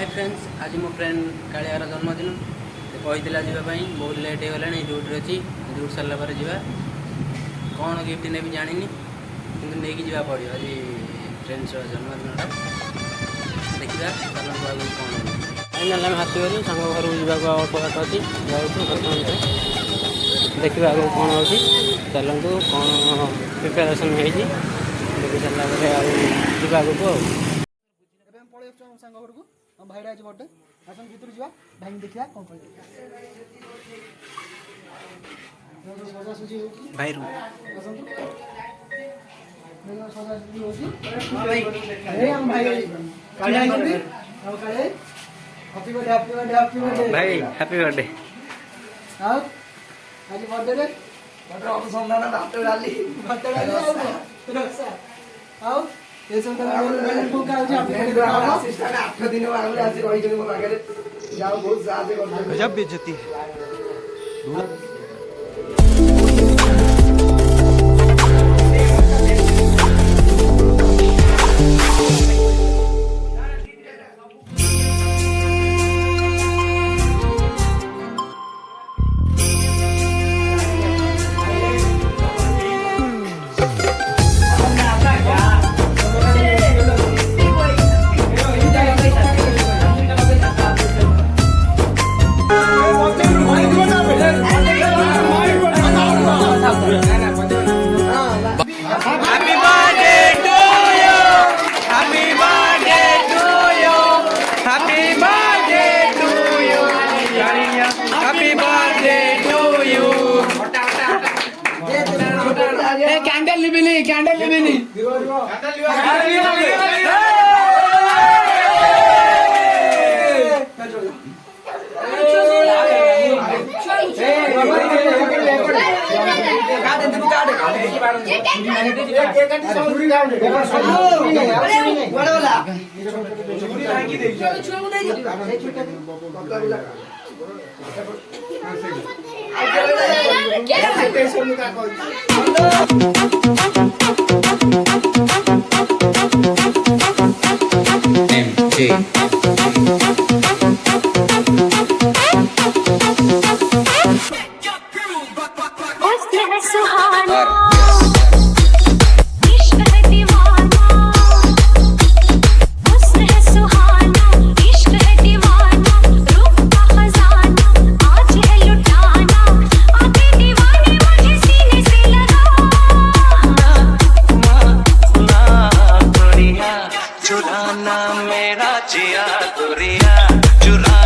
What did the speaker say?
hi friends, आज मो friend Kaliyar जन्मदिन कही जावाई बहुत लेट हो गला ड्यूटी अच्छी ड्यूटी सारा पर जा कौन गिफ्ट ने जानी कि नहीं जा पड़ो आज फ्रेंड्स जन्मदिनटा देखा चलो कौन फाइनाल आम हाथी गलु सांग घर जावाक अल्प बाट अच्छी जाऊँ देखा आगे कौन हो चलतु कौन प्रिपेरेसन देखी सारा जावाक सांग घर को हम भाई आज बर्थडे आसन भीतर जा भाई देखिया कौन सजा सुजी भाई रू सजा सुजी होगी अरे हम भाई काले आइछथि हम काले happy birthday happy birthday happy birthday भाई हैप्पी बर्थडे आओ आज बर्थडे रे बर्थडे अब सम्मान डाक्टर डाली आओ ये सब तो मैंने को का जे आपने असिस्टेंट 8 दिन बाद आज रही जने मो आगे जाओ बहुत साथे कर गजब बेइज्जती कैंडल लिबिनी चुराना मेरा जिया दुरिया चुरा